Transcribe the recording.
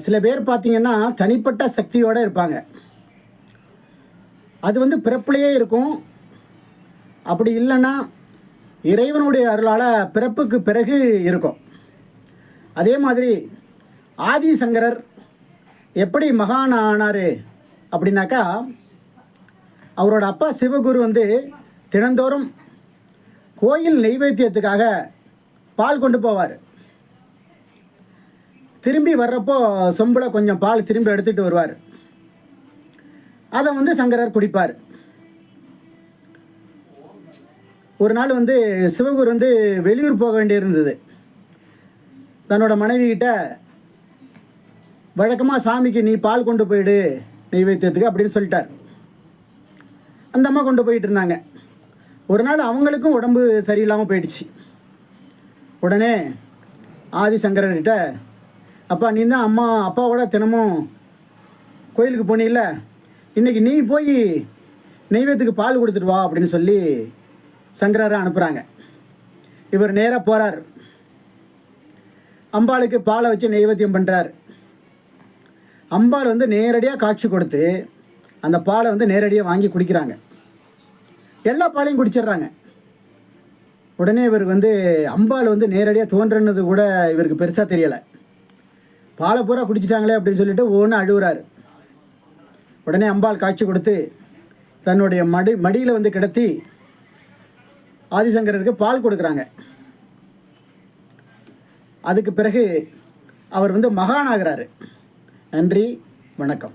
சில பேர் பார்த்திங்கன்னா தனிப்பட்ட சக்தியோடு இருப்பாங்க. அது வந்து பிறப்புலேயே இருக்கும். அப்படி இல்லைன்னா இறைவனுடைய அருளால் பிறப்புக்கு பிறகு இருக்கும். அதே மாதிரி ஆதிசங்கரர் எப்படி மகான் ஆனார் அப்படின்னாக்கா, அவரோட அப்பா சிவகுரு வந்து தினந்தோறும் கோயில் நெய்வேத்தியத்துக்காக பால் கொண்டு போவார். திரும்பி வர்றப்போ சொம்பில் கொஞ்சம் பால் திரும்பி எடுத்துகிட்டு வருவார். அதை வந்து சங்கரர் குடிப்பார். ஒரு நாள் வந்து சிவகுரு வந்து வெளியூர் போக வேண்டியிருந்தது. தன்னோட மனைவிகிட்ட வழக்கமாக சாமிக்கு நீ பால் கொண்டு போயிடு நெய்வேத்தியத்துக்கு அப்படின்னு சொல்லிட்டார். அந்த அம்மா கொண்டு போயிட்டு இருந்தாங்க. ஒரு நாள் அவங்களுக்கும் உடம்பு சரியில்லாமல் போயிடுச்சு. உடனே ஆதிசங்கரர்கிட்ட, அப்பா நீ தான் அப்பாவோட தினமும் கோயிலுக்கு போனீல்ல, இன்றைக்கி நீ போய் நெய்வேத்துக்கு பால் கொடுத்துட்டு வா அப்படின்னு சொல்லி சங்கரரை அனுப்புகிறாங்க. இவர் நேராக போகிறார். அம்பாளுக்கு பாலை வச்சு நெய்வேத்தியம் பண்ணுறார். அம்பாள் வந்து நேரடியாக காட்சி கொடுத்து அந்த பாலை வந்து நேரடியாக வாங்கி குடிக்கிறாங்க. எல்லா பாலையும் குடிச்சிடுறாங்க. உடனே இவர் வந்து அம்பாள் வந்து நேரடியாக தோன்றுனது கூட இவருக்கு பெருசாக தெரியலை. பாலை பூரா குடிச்சிட்டாங்களே அப்படின்னு சொல்லிட்டு ஒவ்வொன்று அழுகுறாரு. உடனே அம்பாள் காட்சி கொடுத்து தன்னுடைய மடியில் வந்து கிடத்தி ஆதிசங்கரருக்கு பால் கொடுக்குறாங்க. அதுக்கு பிறகு அவர் வந்து மகான் ஆகிறாரு. நன்றி, வணக்கம்.